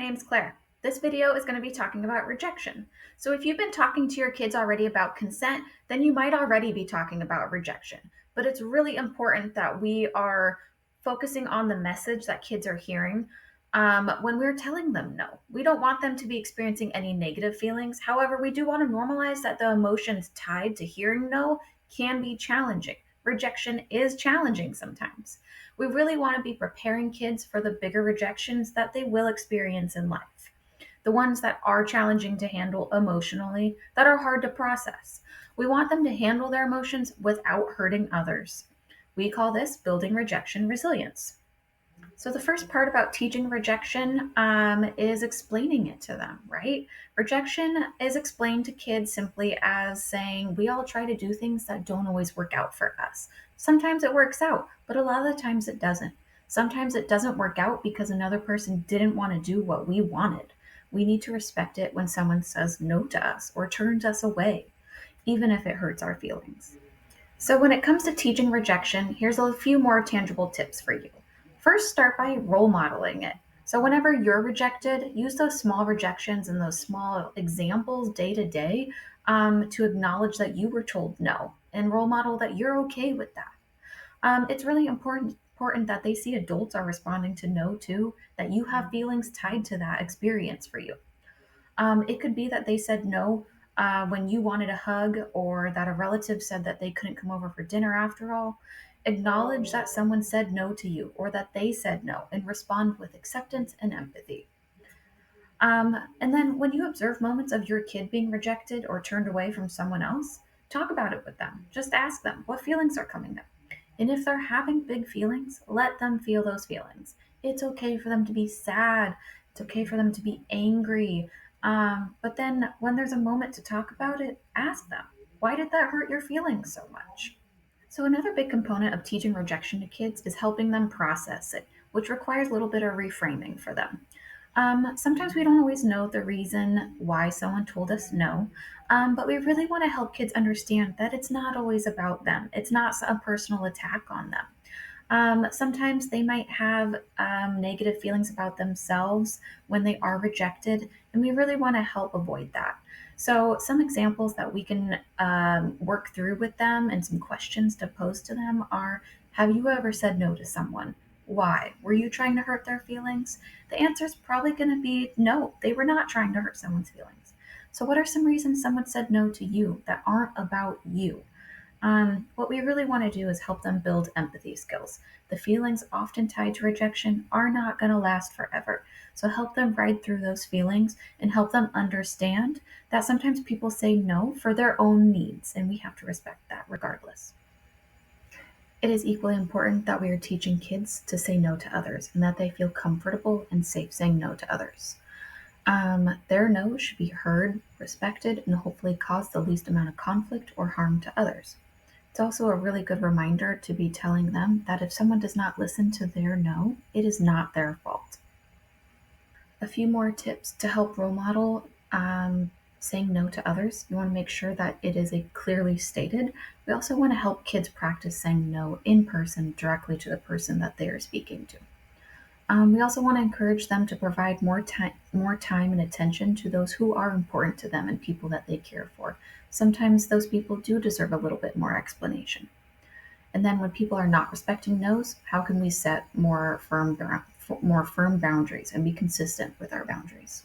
name's Claire. This video is going to be talking about rejection. So if you've been talking to your kids already about consent, then you might already be talking about rejection. But it's really important that we are focusing on the message that kids are hearing when we're telling them no. We don't want them to be experiencing any negative feelings. However, we do want to normalize that the emotions tied to hearing no can be challenging. Rejection is challenging sometimes. We really want to be preparing kids for the bigger rejections that they will experience in life. The ones that are challenging to handle emotionally, that are hard to process. We want them to handle their emotions without hurting others. We call this building rejection resilience. So, the first part about teaching rejection is explaining it to them, right? Rejection is explained to kids simply as saying, we all try to do things that don't always work out for us. Sometimes it works out, but a lot of the times it doesn't. Sometimes it doesn't work out because another person didn't want to do what we wanted. We need to respect it when someone says no to us or turns us away, even if it hurts our feelings. So, when it comes to teaching rejection, here's a few more tangible tips for you. First, start by role modeling it. So, whenever you're rejected, use those small rejections and those small examples day to day to acknowledge that you were told no and role model that you're okay with that. It's really important that they see adults are responding to no too, that you have feelings tied to that experience for you. It could be that they said no when you wanted a hug, or that a relative said that they couldn't come over for dinner after all. Acknowledge that someone said no to you, or that they said no, and respond with acceptance and empathy. And then when you observe moments of your kid being rejected or turned away from someone else, talk about it with them. Just ask them what feelings are coming up. And if they're having big feelings, let them feel those feelings. It's okay for them to be sad. It's okay for them to be angry. But then when there's a moment to talk about it, ask them, why did that hurt your feelings so much? So, another big component of teaching rejection to kids is helping them process it, which requires a little bit of reframing for them. Sometimes we don't always know the reason why someone told us no, but we really want to help kids understand that it's not always about them. It's not a personal attack on them. Sometimes they might have negative feelings about themselves when they are rejected, and we really want to help avoid that. So, some examples that we can work through with them and some questions to pose to them are: have you ever said no to someone? Why? Were you trying to hurt their feelings? The answer is probably going to be no, they were not trying to hurt someone's feelings. So, what are some reasons someone said no to you that aren't about you? What we really want to do is help them build empathy skills. The feelings often tied to rejection are not going to last forever. So help them ride through those feelings and help them understand that sometimes people say no for their own needs, and we have to respect that regardless. It is equally important that we are teaching kids to say no to others and that they feel comfortable and safe saying no to others. Their no should be heard, respected, and hopefully cause the least amount of conflict or harm to others. It's also a really good reminder to be telling them that if someone does not listen to their no, it is not their fault. A few more tips to help role model saying no to others. You want to make sure that it is a clearly stated. We also want to help kids practice saying no in person directly to the person that they are speaking to. We also want to encourage them to provide more time and attention to those who are important to them and people that they care for. Sometimes those people do deserve a little bit more explanation. And then when people are not respecting no's, how can we set more firm boundaries and be consistent with our boundaries?